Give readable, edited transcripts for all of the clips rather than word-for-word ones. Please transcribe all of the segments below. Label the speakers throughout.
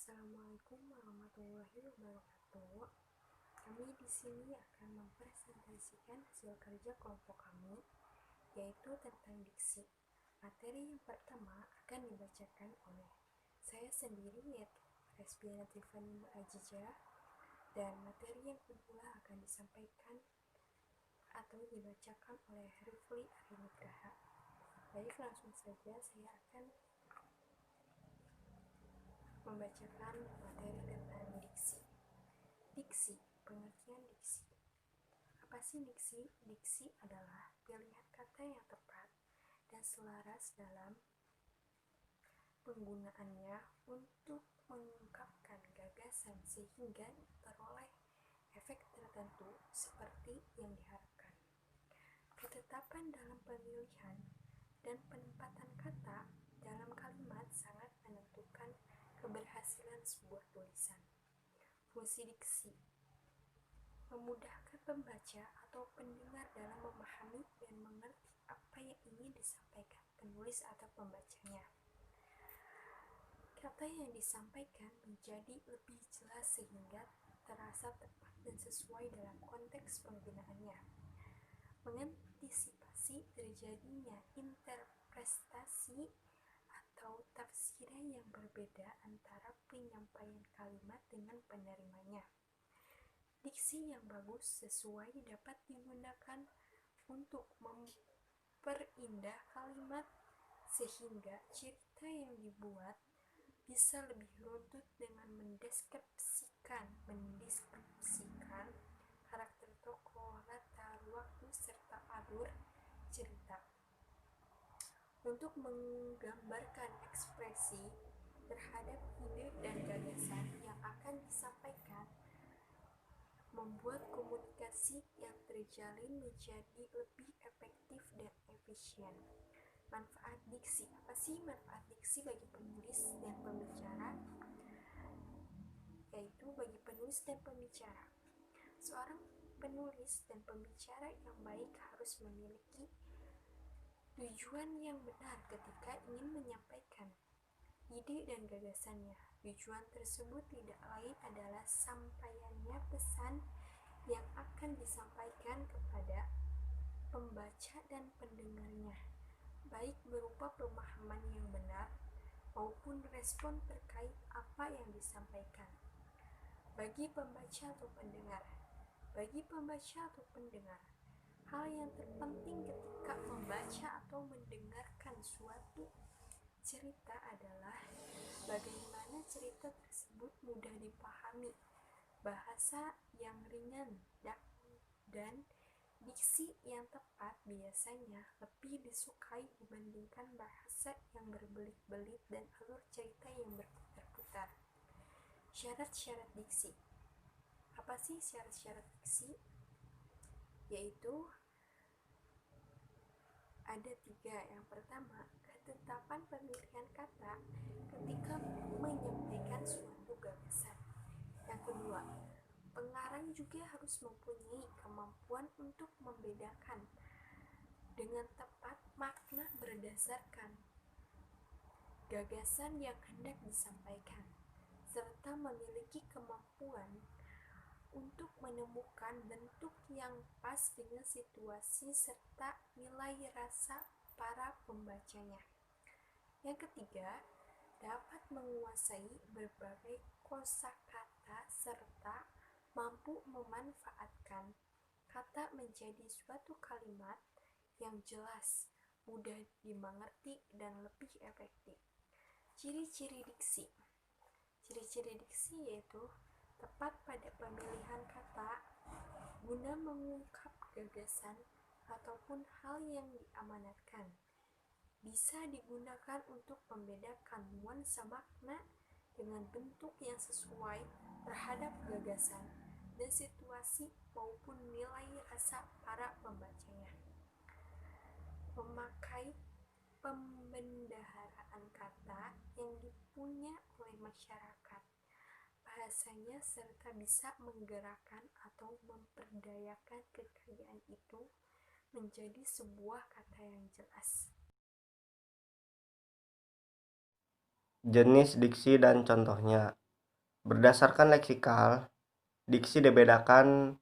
Speaker 1: Assalamualaikum warahmatullahi wabarakatuh. Kami di sini akan mempresentasikan hasil kerja kelompok kami, yaitu tentang diksi. Materi yang pertama akan dibacakan oleh saya sendiri, yaitu Resbiana Tiffany Ajija, dan materi yang kedua akan disampaikan atau dibacakan oleh Rifli Arinugraha. Baik, langsung saja saya akan membacakan materi tentang diksi. Diksi, pengertian diksi. Apa sih diksi? Diksi adalah pilihan kata yang tepat dan selaras dalam penggunaannya untuk mengungkapkan gagasan sehingga teroleh efek tertentu seperti yang diharapkan. Ketetapan dalam pemilihan dan penempatan kata dalam kalimat sangat menentukan keberhasilan sebuah tulisan. Fungsi diksi memudahkan pembaca atau pendengar dalam memahami dan mengerti apa yang ingin disampaikan penulis atau pembacanya. Kata yang disampaikan menjadi lebih jelas sehingga terasa tepat dan sesuai dalam konteks penggunaannya. Mengantisipasi terjadinya interpretasi atau tafsiran yang berbeda antara penyampaian kalimat dengan penerimanya. Diksi yang bagus sesuai dapat digunakan untuk memperindah kalimat sehingga cerita yang dibuat bisa lebih runtut dengan mendeskripsikan karakter tokoh, latar waktu, serta alur cerita. Untuk menggambarkan ekspresi terhadap ide dan gagasan yang akan disampaikan, membuat komunikasi yang terjalin menjadi lebih efektif dan efisien. Manfaat diksi. Apa sih manfaat diksi bagi penulis dan pembicara? Yaitu bagi penulis dan pembicara. Seorang penulis dan pembicara yang baik harus memiliki tujuan yang benar ketika ingin menyampaikan ide dan gagasannya. Tujuan tersebut tidak lain adalah sampaiannya pesan yang akan disampaikan kepada pembaca dan pendengarnya, baik berupa pemahaman yang benar maupun respon terkait apa yang disampaikan. Bagi pembaca atau pendengar, hal yang terpenting ketika membaca atau mendengarkan suatu cerita adalah bagaimana cerita tersebut mudah dipahami, bahasa yang ringan, dan diksi yang tepat biasanya lebih disukai dibandingkan bahasa yang berbelit-belit dan alur cerita yang berputar-putar. Syarat-syarat diksi. Apa sih syarat-syarat diksi? Yaitu ada 3. Yang pertama, ketetapan pemilihan kata ketika menyampaikan suatu gagasan. Yang kedua, pengarang juga harus mempunyai kemampuan untuk membedakan dengan tepat makna berdasarkan gagasan yang hendak disampaikan, serta memiliki kemampuan untuk menemukan bentuk yang pas dengan situasi serta nilai rasa para pembacanya. Yang ketiga, dapat menguasai berbagai kosakata serta mampu memanfaatkan kata menjadi suatu kalimat yang jelas, mudah dimengerti, dan lebih efektif. Ciri-ciri diksi. Ciri-ciri diksi yaitu tepat pada pemilihan kata guna mengungkap gagasan ataupun hal yang diamanatkan. Bisa digunakan untuk membedakan nuansa makna dengan bentuk yang sesuai terhadap gagasan dan situasi maupun nilai rasa para pembacanya. Memakai pembendaharaan kata yang dipunya oleh masyarakat, bahasanya, serta bisa menggerakkan atau memperdayakan kekayaan itu menjadi sebuah kata yang jelas.
Speaker 2: Jenis diksi dan contohnya. Berdasarkan leksikal, diksi dibedakan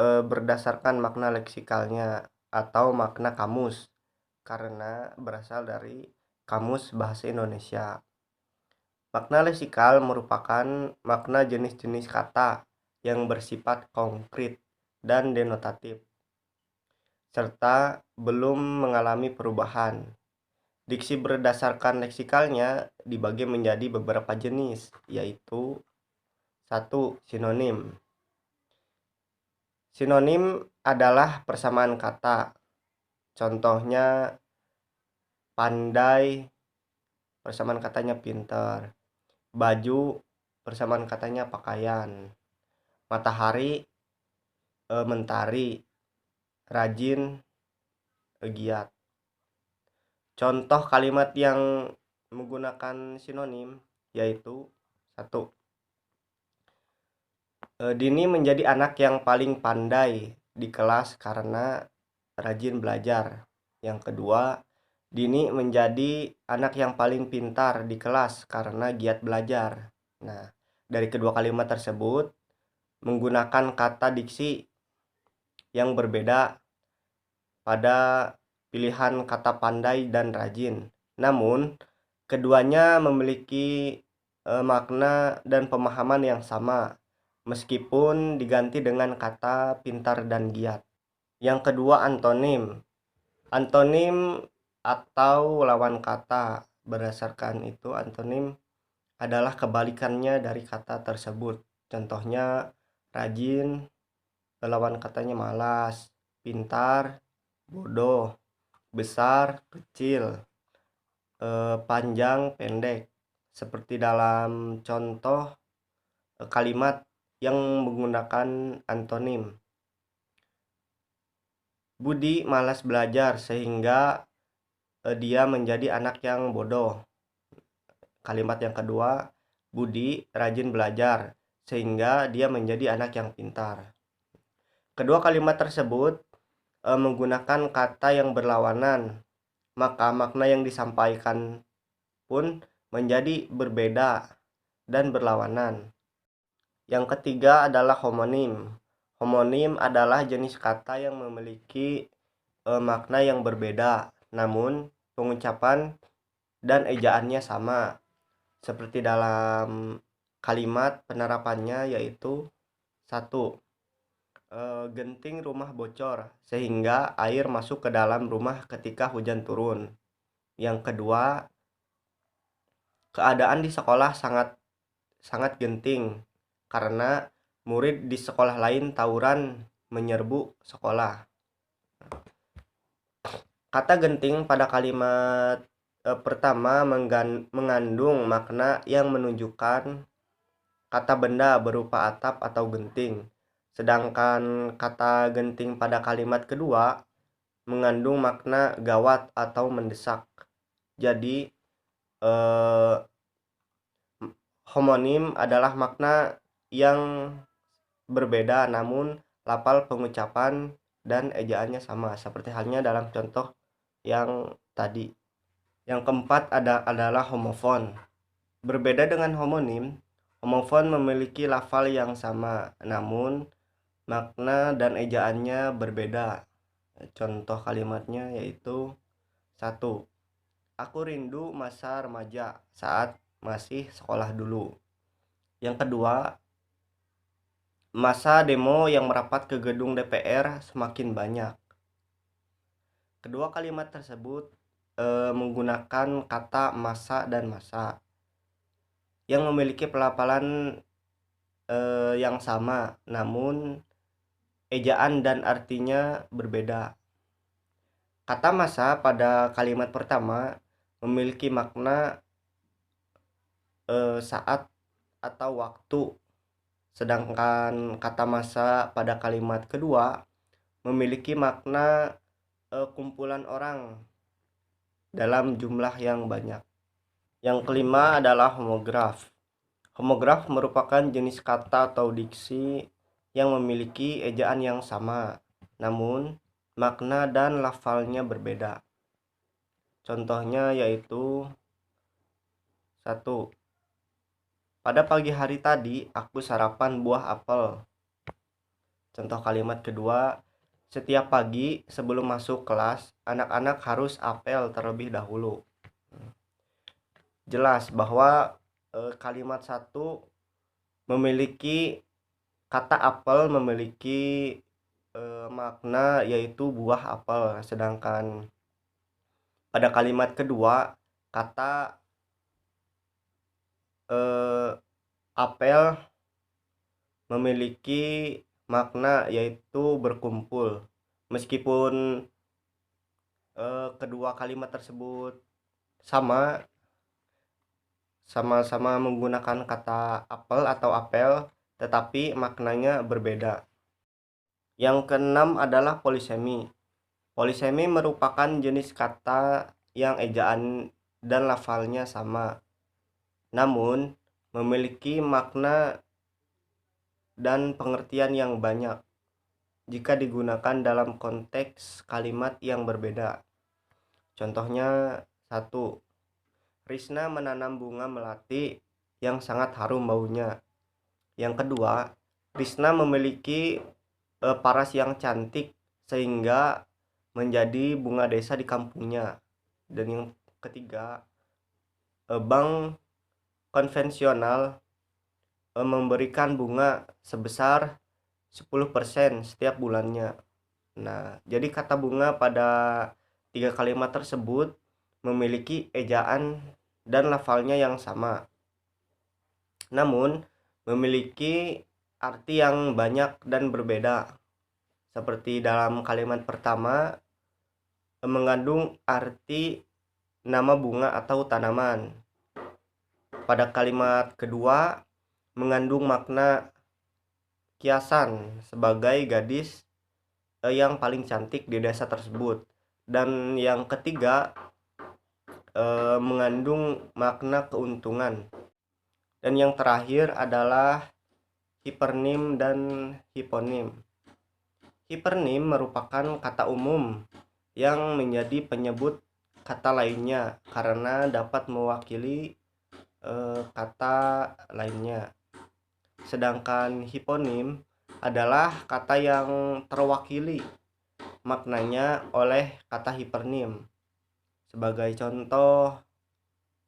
Speaker 2: berdasarkan makna leksikalnya atau makna kamus karena berasal dari Kamus Bahasa Indonesia. Makna leksikal merupakan makna jenis-jenis kata yang bersifat konkret dan denotatif, serta belum mengalami perubahan. Diksi berdasarkan leksikalnya dibagi menjadi beberapa jenis, yaitu 1. Sinonim. Sinonim adalah persamaan kata. Contohnya pandai, persamaan katanya pintar. Baju, persamaan katanya pakaian. Matahari, mentari. Rajin, giat. Contoh kalimat yang menggunakan sinonim yaitu 1. Dini menjadi anak yang paling pandai di kelas karena rajin belajar. Yang kedua, Dini menjadi anak yang paling pintar di kelas karena giat belajar. Nah, dari kedua kalimat tersebut menggunakan kata diksi yang berbeda pada pilihan kata pandai dan rajin. Namun, keduanya memiliki makna dan pemahaman yang sama, meskipun diganti dengan kata pintar dan giat. Yang kedua, antonim. Antonim atau lawan kata. Berdasarkan itu, antonim adalah kebalikannya dari kata tersebut. Contohnya, rajin, lawan katanya malas, pintar, bodoh, besar, kecil, panjang, pendek. Seperti dalam contoh kalimat yang menggunakan antonim. Budi malas belajar sehingga dia menjadi anak yang bodoh. Kalimat yang kedua, Budi rajin belajar sehingga dia menjadi anak yang pintar. Kedua kalimat tersebut menggunakan kata yang berlawanan, maka makna yang disampaikan pun menjadi berbeda dan berlawanan. Yang ketiga adalah homonim. Homonim adalah jenis kata yang memiliki makna yang berbeda, namun pengucapan dan ejaannya sama. Seperti dalam kalimat penerapannya yaitu 1. Genting rumah bocor sehingga air masuk ke dalam rumah ketika hujan turun. Yang kedua, keadaan di sekolah sangat genting karena murid di sekolah lain tawuran menyerbu sekolah. Kata genting pada kalimat pertama mengandung makna yang menunjukkan kata benda berupa atap atau genting. Sedangkan kata genting pada kalimat kedua mengandung makna gawat atau mendesak. Jadi homonim adalah makna yang berbeda namun lafal pengucapan dan ejaannya sama seperti halnya dalam contoh yang tadi. Yang keempat adalah homofon. Berbeda dengan homonim, homofon memiliki lafal yang sama namun makna dan ejaannya berbeda. Contoh kalimatnya yaitu 1. Aku rindu masa remaja saat masih sekolah dulu. Yang kedua, masa demo yang merapat ke gedung DPR semakin banyak. Kedua kalimat tersebut menggunakan kata masa dan masa yang memiliki pelafalan yang sama, namun ejaan dan artinya berbeda. Kata masa pada kalimat pertama memiliki makna saat atau waktu, sedangkan kata masa pada kalimat kedua memiliki makna kumpulan orang dalam jumlah yang banyak. Yang kelima adalah homograf. Homograf merupakan jenis kata atau diksi yang memiliki ejaan yang sama, namun makna dan lafalnya berbeda. Contohnya yaitu 1. Pada pagi hari tadi, aku sarapan buah apel. Contoh kalimat kedua, setiap pagi sebelum masuk kelas, anak-anak harus apel terlebih dahulu. Jelas bahwa kalimat satu memiliki kata apel memiliki makna yaitu buah apel, sedangkan pada kalimat kedua kata apel memiliki makna yaitu berkumpul. Meskipun kedua kalimat tersebut sama-sama menggunakan kata apel atau apel, tetapi maknanya berbeda. Yang keenam adalah polisemi. Polisemi merupakan jenis kata yang ejaan dan lafalnya sama, namun memiliki makna dan pengertian yang banyak jika digunakan dalam konteks kalimat yang berbeda. Contohnya, 1. Risna menanam bunga melati yang sangat harum baunya. Yang kedua, Risna memiliki paras yang cantik sehingga menjadi bunga desa di kampungnya. Dan yang ketiga, bank konvensional memberikan bunga sebesar 10% setiap bulannya. Nah, jadi kata bunga pada 3 kalimat tersebut memiliki ejaan dan lafalnya yang sama, namun memiliki arti yang banyak dan berbeda. Seperti dalam kalimat pertama mengandung arti nama bunga atau tanaman. Pada kalimat kedua mengandung makna kiasan sebagai gadis yang paling cantik di desa tersebut. Dan yang ketiga mengandung makna keuntungan. Dan yang terakhir adalah hipernim dan hiponim. Hipernim merupakan kata umum yang menjadi penyebut kata lainnya karena dapat mewakili kata lainnya. Sedangkan hiponim adalah kata yang terwakili maknanya oleh kata hipernim. Sebagai contoh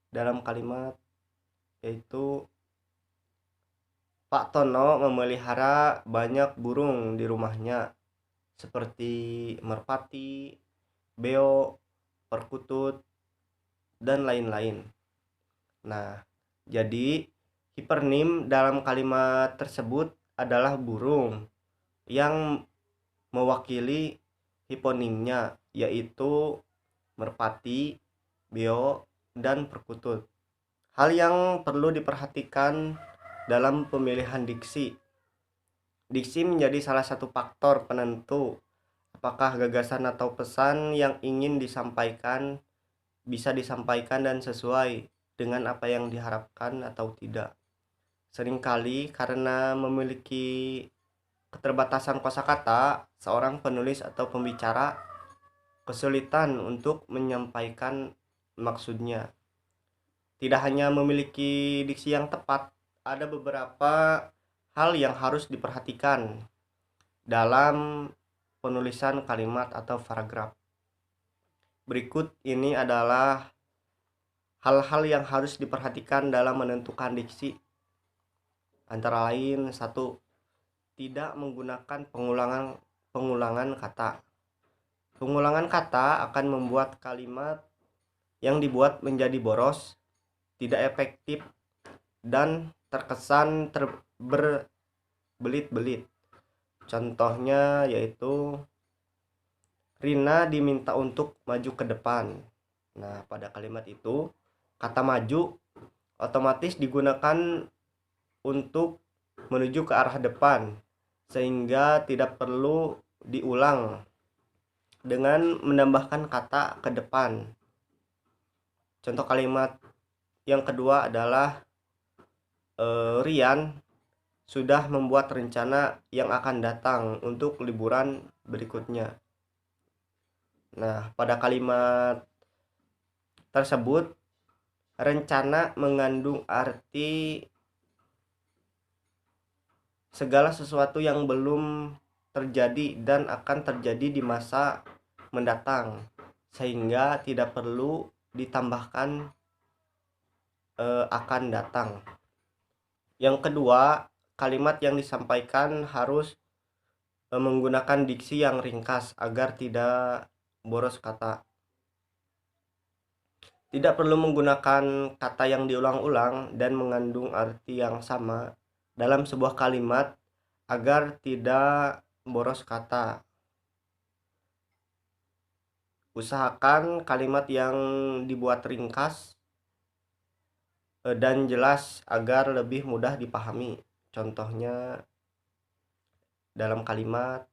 Speaker 2: dalam kalimat yaitu Pak Tono memelihara banyak burung di rumahnya seperti merpati, beo, perkutut, dan lain-lain. Nah, jadi hipernim dalam kalimat tersebut adalah burung yang mewakili hiponimnya yaitu merpati, beo, dan perkutut. Hal yang perlu diperhatikan dalam pemilihan diksi. Diksi menjadi salah satu faktor penentu apakah gagasan atau pesan yang ingin disampaikan bisa disampaikan dan sesuai dengan apa yang diharapkan atau tidak. Seringkali karena memiliki keterbatasan kosakata, seorang penulis atau pembicara kesulitan untuk menyampaikan maksudnya. Tidak hanya memiliki diksi yang tepat, ada beberapa hal yang harus diperhatikan dalam penulisan kalimat atau paragraf. Berikut ini adalah hal-hal yang harus diperhatikan dalam menentukan diksi. Antara lain, 1. Tidak menggunakan pengulangan kata. Pengulangan kata akan membuat kalimat yang dibuat menjadi boros, tidak efektif, dan terkesan berbelit-belit. Contohnya yaitu Rina diminta untuk maju ke depan. Nah, pada kalimat itu kata maju otomatis digunakan untuk menuju ke arah depan sehingga tidak perlu diulang dengan menambahkan kata ke depan. Contoh kalimat yang kedua adalah Rian sudah membuat rencana yang akan datang untuk liburan berikutnya. Nah, pada kalimat tersebut rencana mengandung arti segala sesuatu yang belum terjadi dan akan terjadi di masa mendatang, sehingga tidak perlu ditambahkan akan datang. Yang kedua, kalimat yang disampaikan harus menggunakan diksi yang ringkas agar tidak boros kata. Tidak perlu menggunakan kata yang diulang-ulang dan mengandung arti yang sama dalam sebuah kalimat agar tidak boros kata. Usahakan kalimat yang dibuat ringkas dan jelas agar lebih mudah dipahami. Contohnya dalam kalimat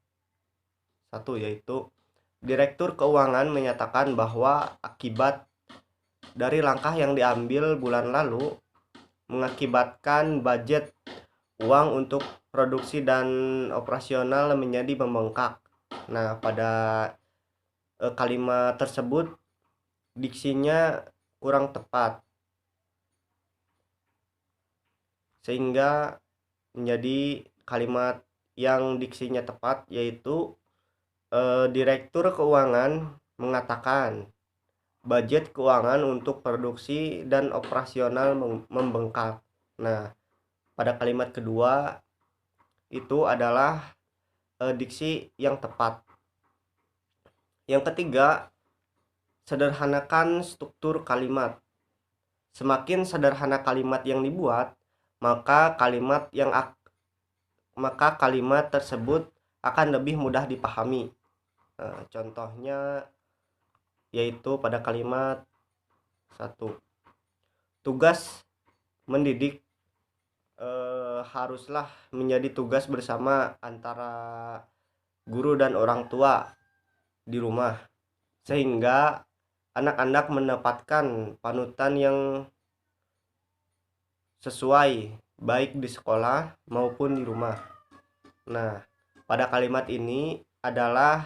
Speaker 2: satu yaitu Direktur Keuangan menyatakan bahwa akibat dari langkah yang diambil bulan lalu mengakibatkan budget uang untuk produksi dan operasional menjadi membengkak. Nah, pada kalimat tersebut diksinya kurang tepat sehingga menjadi kalimat yang diksinya tepat yaitu Direktur Keuangan mengatakan budget keuangan untuk produksi dan operasional membengkak. Nah, pada kalimat kedua itu adalah diksi yang tepat. Yang ketiga, sederhanakan struktur kalimat. Semakin sederhana kalimat yang dibuat, maka kalimat tersebut akan lebih mudah dipahami. Contohnya yaitu pada kalimat 1. Tugas mendidik haruslah menjadi tugas bersama antara guru dan orang tua di rumah, sehingga anak-anak mendapatkan panutan yang sesuai baik di sekolah maupun di rumah. Nah, pada kalimat ini adalah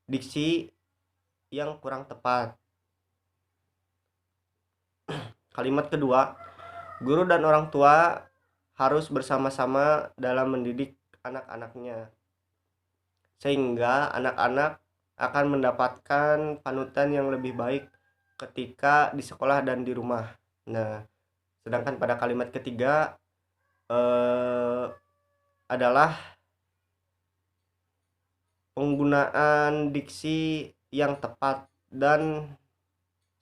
Speaker 2: diksi yang kurang tepat. Kalimat kedua, guru dan orang tua harus bersama-sama dalam mendidik anak-anaknya, sehingga anak-anak akan mendapatkan panutan yang lebih baik ketika di sekolah dan di rumah. Nah, sedangkan pada kalimat ketiga adalah penggunaan diksi yang tepat dan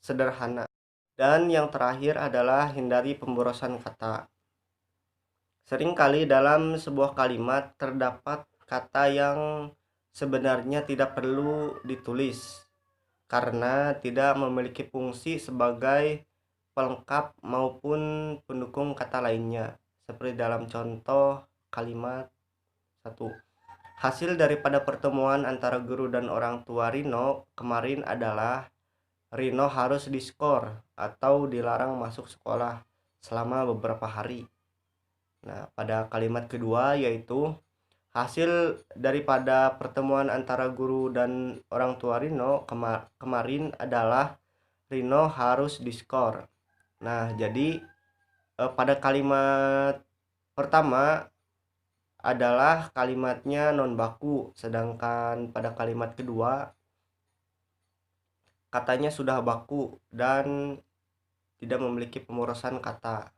Speaker 2: sederhana. Dan yang terakhir adalah hindari pemborosan kata. Seringkali dalam sebuah kalimat terdapat kata yang sebenarnya tidak perlu ditulis karena tidak memiliki fungsi sebagai pelengkap maupun pendukung kata lainnya. Seperti dalam contoh kalimat 1. Hasil daripada pertemuan antara guru dan orang tua Rino kemarin adalah Rino harus diskor atau dilarang masuk sekolah selama beberapa hari. Nah, pada kalimat kedua yaitu hasil daripada pertemuan antara guru dan orang tua Rino kemarin adalah Rino harus diskor. Nah, jadi pada kalimat pertama adalah kalimatnya non baku, sedangkan pada kalimat kedua katanya sudah baku dan tidak memiliki pemborosan kata.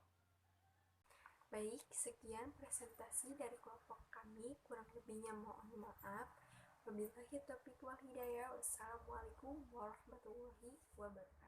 Speaker 1: Baik, sekian presentasi dari kelompok kami. Kurang lebihnya mohon maaf. Wabillahi taufiq wal hidayah. Wassalamualaikum warahmatullahi wabarakatuh.